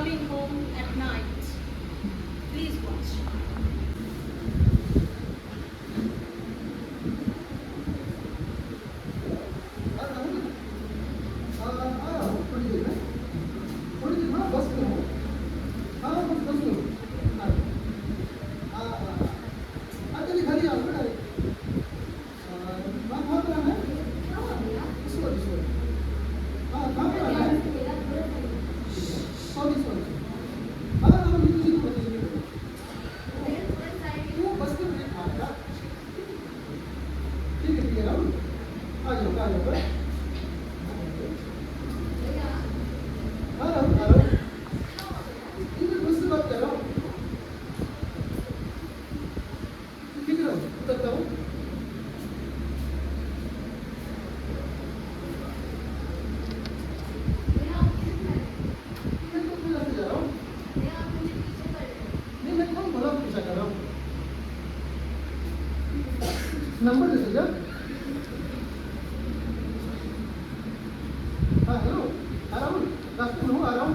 coming home at night. Please watch. Number दे दीजिए। हाँ हेलो, आ रहा हूँ, रास्ते में हूँ, आ रहा हूँ।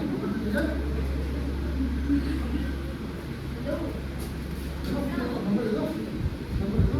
नंबर दे दीजिए। नंबर दे दो, नंबर दे दो।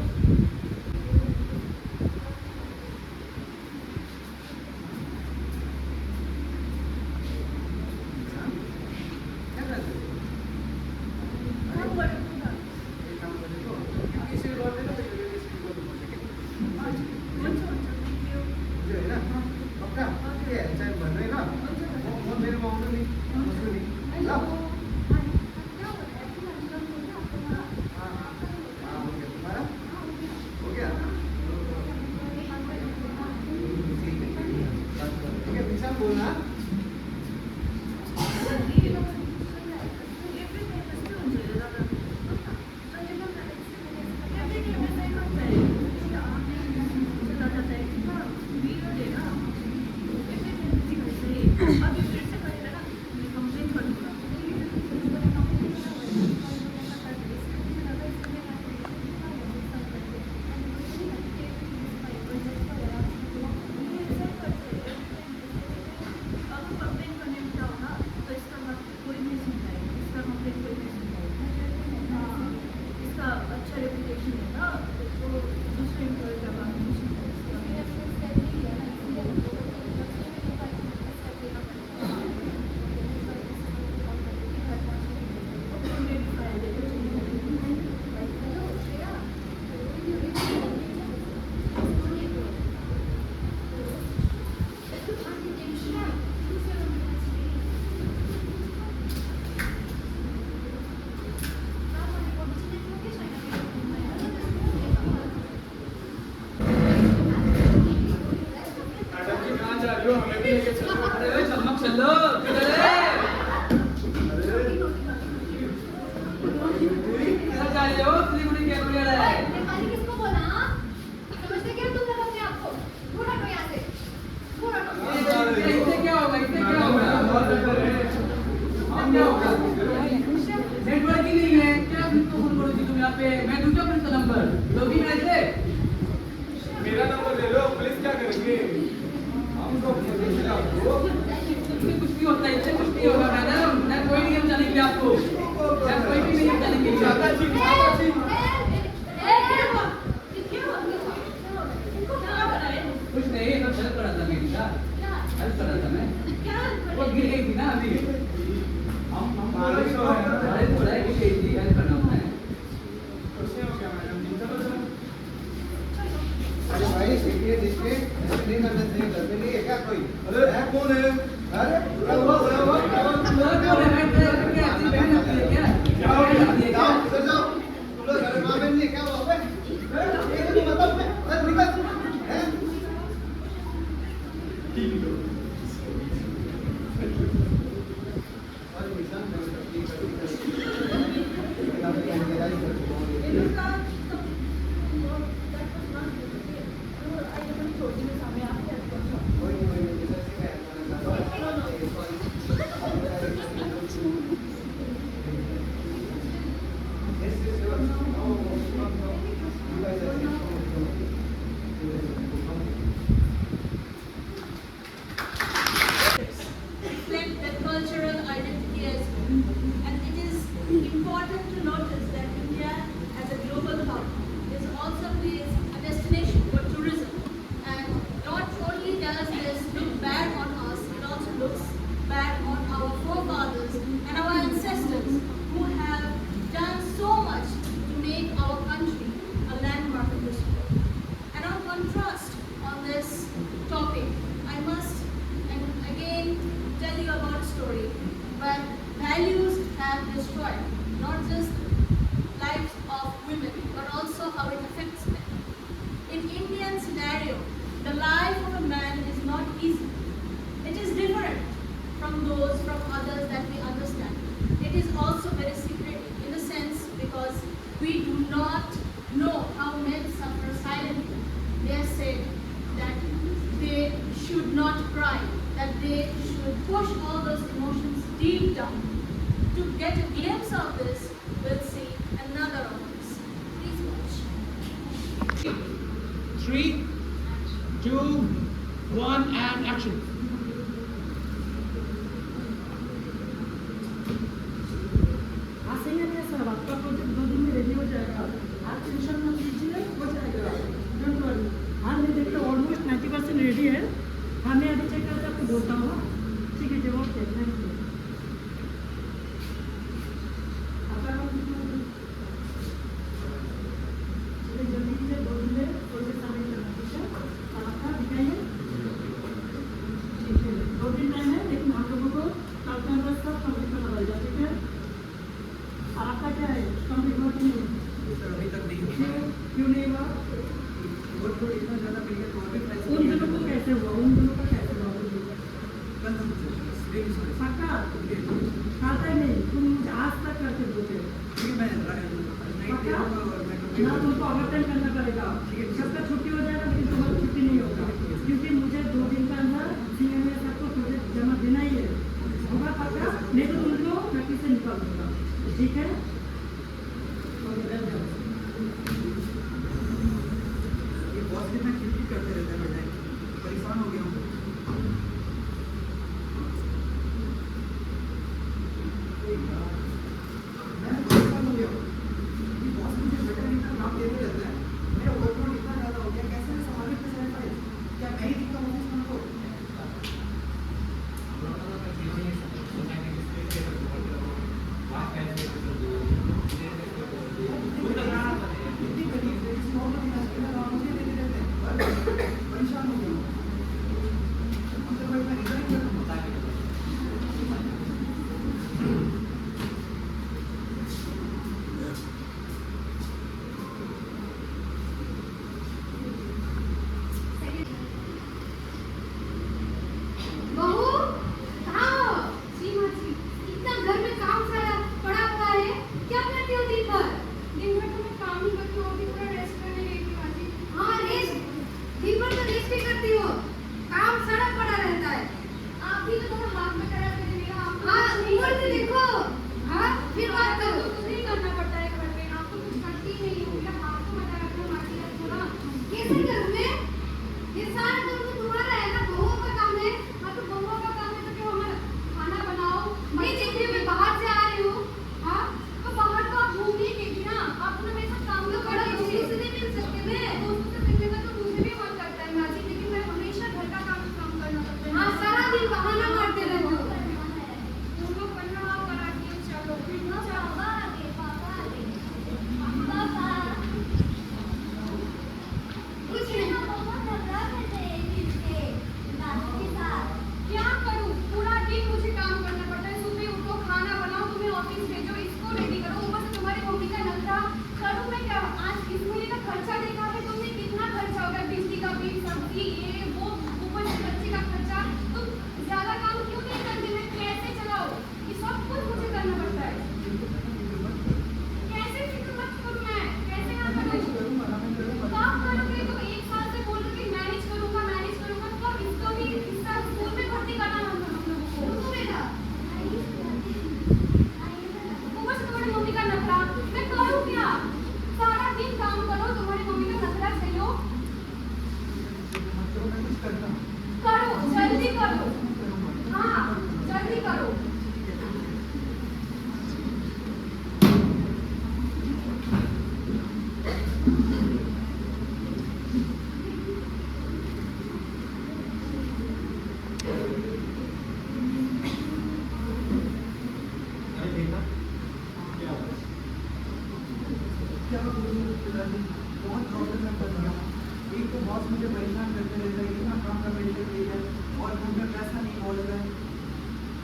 नेटवर्क ही नहीं है, क्या तुम बोलोगी तुम यहाँ पे? मैं दूंगा पुलिस का नंबर, लोगी मेरे से? मेरा नंबर ले लो, पुलिस क्या करेंगे? हम तो कुछ भी होता है, इससे कुछ नहीं होगा मैडम। मैं कोई नियम चलेंगे आपको, मैं कोई भी नियम चलेंगे। कुछ नहीं, तो हेल्प कर रहा था मैं, हेल्प कर रहा था मैं। वो गिर गई थी ना अभी। हम बोला है कि हेल्प करना होता है। अरे भाई सीखिए जिसके ऐसे नहीं करना चाहिए, घर में नहीं है क्या कोई? अरे है कौन है? अरे क्या हुआ? उधर जाओ, तुम लोग घर में माँ बहन नहीं क्या हुआ बे? ये तो मतलब मैं अरे निकल हैं? और निशान कर सकती this look bad on us, it also looks bad on our forefathers and our ancestors who have done so much to make our country a landmark in this world. And on contrast on this topic, I must and again tell you about a story where values have destroyed not just lives of women but also how it affects men. In Indian scenario, the life of a man is not easy. It is different from those from others that we understand. It is also very secretive in the sense because we do not know how men suffer silently. They are said that they should not cry, that they should push all those emotions deep down. To get a glimpse of this, we'll see another of this. Please watch. 3, 2, 1, and action. आसेंगे नहीं sir आपका project 2 दिन में ready हो जाएगा आप tension मत लीजिए हो जाएगा डोंट वरी हाँ मैं देखता हूँ ऑलमोस्ट 90% रेडी है हाँ मैं अभी चेक करके आपको बोलता हूँ ठीक है जब ओके थैंक यू जल्दी से 2 दिन में प्रोजेक्ट सबमिट करना ठीक है आपका दिखाइए ठीक है 2 दिन टाइम है लेकिन हम लोगों को कल के अंदर सब कंप्लीट करना पड़ेगा ठीक है आपका क्या है कंप्लीट हो नहीं सर अभी तक नहीं हुआ। क्यों नहीं हुआ और थोड़ा इतना ज़्यादा मिल गया तो और भी प्राइस उन दोनों को कैसे हुआ उन दोनों का कैसे हुआ कल हम रिलीज हो रहा पक्का खाता ही नहीं तुम मुझे आज तक करके बोलते हो है मैं नाइट पक्का और मैं ना तुमको ओवरटाइम करना पड़ेगा जब तक छुट्टी हो जाएगा लेकिन तुम्हारी छुट्टी नहीं होगा क्योंकि मुझे 2 दिन के अंदर सीएम में सबको प्रोजेक्ट जमा देना ही है होगा पक्का नहीं तो तुमको नौकरी से निकाल दूंगा ठीक है ये बॉस कितना क्रिटिक करते रहते हैं मैं परेशान हो गया हूँ मैं परेशान हो गया हूँ ये बॉस मुझे बेटर इतना काम देते रहते हैं मेरा वर्कलोड इतना ज़्यादा हो गया कैसे मैं संभालूं इतने सारे फाइल क्या मैं ही दिखता हूँ ऑफिस में उनको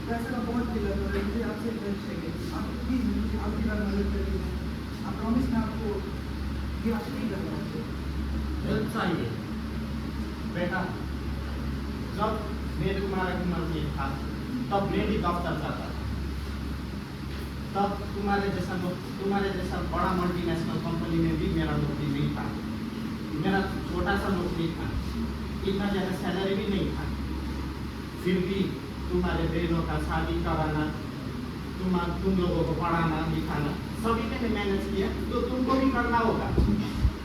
पैसे का बहुत बिल है, तो मुझे आपसे हेल्प चाहिए। आप प्लीज़ मुझे आपकी बार मदद करिए। आप प्रॉमिस मैं आपको गिफ्ट नहीं कर रहा हूँ। हेल्प चाहिए बेटा। जब मैं तुम्हारे उम्र में था तब मैं भी दफ्तर जाता था। तब तुम्हारे जैसा बड़ा मल्टीनेशनल कंपनी में भी मेरा नौकरी नहीं था। मेरा छोटा सा नौकरी था, इतना ज़्यादा सैलरी भी नहीं था। फिर भी तुम्हारे बहनों का शादी कराना, तुम लोगों को पढ़ाना लिखाना सभी मैंने मैनेज किया, तो तुमको भी करना होगा।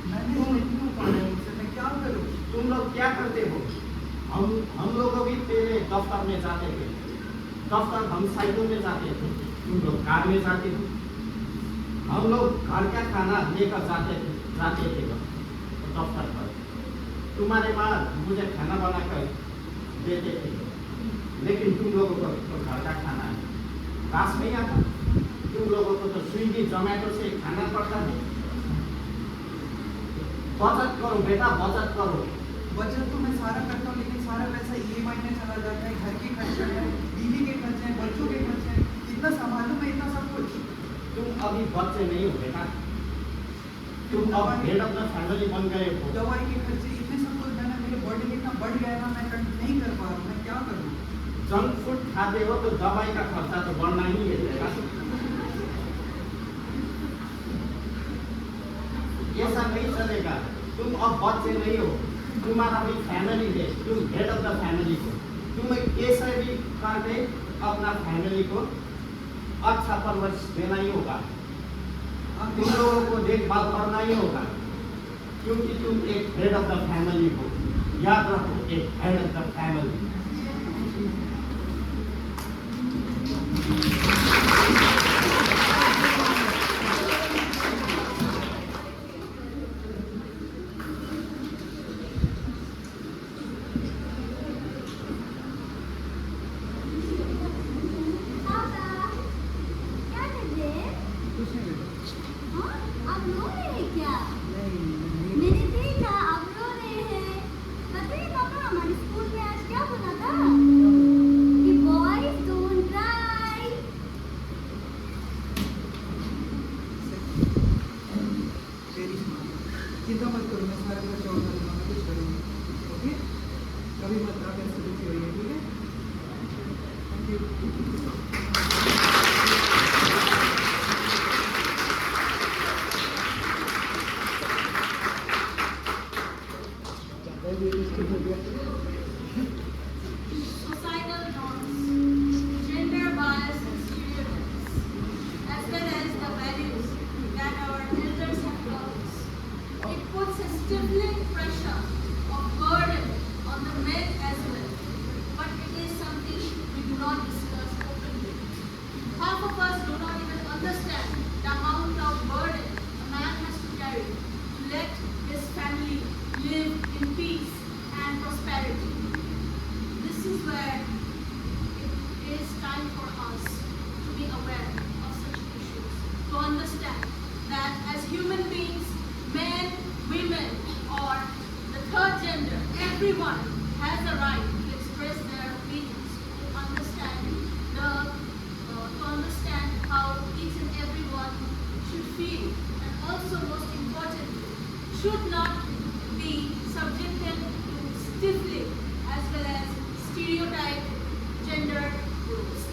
मैंने क्यों पढ़े मुझसे, मैं क्या करूँ? तुम लोग क्या करते हो? हम लोग भी पहले दफ्तर में जाते थे। दफ्तर हम साइकिल में जाते थे, तुम लोग कार में जाते थे। हम लोग घर का खाना लेकर जाते थे दफ्तर पर। तुम्हारे माँ मुझे खाना बना कर देते थे, लेकिन तुम लोगों को तो घर का खाना रास नहीं आता। तुम लोगों को तो स्विगी जोमेटो से खाना पड़ता है। बचत करो बेटा, बचत करो। बचत तो मैं सारा करता हूँ, लेकिन सारा पैसा EMI में चला जाता है। घर के खर्चे हैं, बीवी के खर्चे हैं, बच्चों के खर्चे हैं। इतना संभालूं मैं, इतना सब कुछ? तुम अभी बच्चे नहीं हो बेटा, तुम अब हेड ऑफ द फैमिली बन गए हो। दवाई के खर्चे, इतने सब कुछ मैंने, मेरे बॉडी में इतना बढ़ गया है ना, मैं कंट्रोल नहीं कर पा रहा हूँ। मैं क्या करूँ? जंक फूड खाते हो तो दवाई का खर्चा तो बढ़ना ही है बेटा। ऐसा नहीं चलेगा। तुम अब बच्चे नहीं हो, तुम्हारा भी फैमिली है, तुम हेड ऑफ द फैमिली हो। तुम्हें कैसे भी करके अपना फैमिली को अच्छा परवरिश देना ही होगा। तुम लोगों को देखभाल करना ही होगा, क्योंकि तुम एक हेड ऑफ द फैमिली हो। याद रखो, एक हेड ऑफ द फैमिली। आप रो रहे हैं क्या? नहीं, मैंने देखा आप रो रहे हैं। पता है पापा, हमारे स्कूल में आज क्या बोला था कि बॉयज डोंट क्राई। चिंता मत करो, मैं सारा खर्चा उठा लूँगा, मैं कुछ करूँगा। ओके, कभी मत आप ऐसे दुखी होइए, ठीक है? Thank you. Societal norms, gender bias and stereotypes, as well as the values that our elders have taught us. It puts a stifling pressure of burden on the men as well, but it is something we do not discuss openly. Half of us do not even understand the amount of burden a man has to carry to let his family live in peace and prosperity. This is where it is time for us to be aware of such issues, to understand that as human beings, men, women, or the third gender, everyone has a right to express their opinions, to understand how each and everyone should feel, and also most importantly, should not be subjected to stiffly as well as stereotyped gender roles.